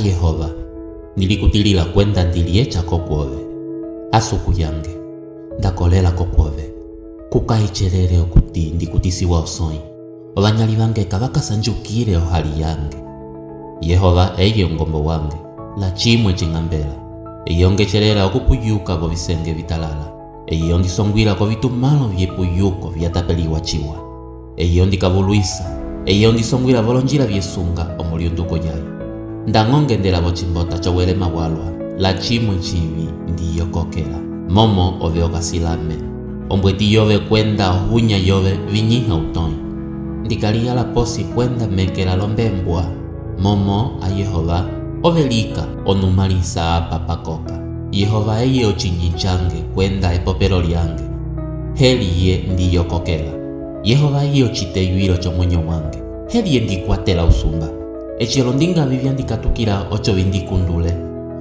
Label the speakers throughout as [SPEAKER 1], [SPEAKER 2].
[SPEAKER 1] Yehova, nilikutilila kwenda ndiliyecha kokwove. Asuku yange ndakolela kokwove, kukayichelele okuti ndikutisiwa osoi. Obanyali bange kabakasanjukile ohali yange. Yehova eye ngombo wange, la chimwe ching'ambela. Eyongechelela okupuyuka ko bisenge bitalala. Eyondisongwila ko bitumalo byepuyuko byatapeliwa chiwa. Eyondikabuluisa. Eyondisongwila volonjila byesunga omuliunduko yayo. Ndang'ongendela bochimbota chowelema walwa, la chimwe chivi ndiyokokela. Momo ove okasilame. Ombweti yove kwenda ohunya yove vinyiha utoi. Ndikalia la posi kwenda mekela lombembwa. Momo a Yehova ovelika onumalisa apa pakoka. Yehova eye ochinyi change kwenda epopelo lyange. Heli ye ndiyokokela. Yehova eye ochiteyuilo chomwenyo wange. Heli ye ndikwatela usumba. Echelo ndinga vivya ndikatukila ocho vindikundule.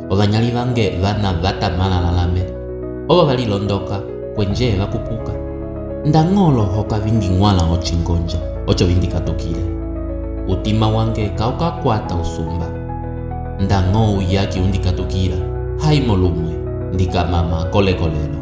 [SPEAKER 1] Obanyali bange vana vatamala lalame. Oba valilondoka kwenje vakupuka. Ndang'olo hoka vinding'wala ochingonja ocho vindikatukile. Utima wange kaukakwata usumba. Ndang'o uyaki undikatukila haimolumwe ndikamama kolekolelo.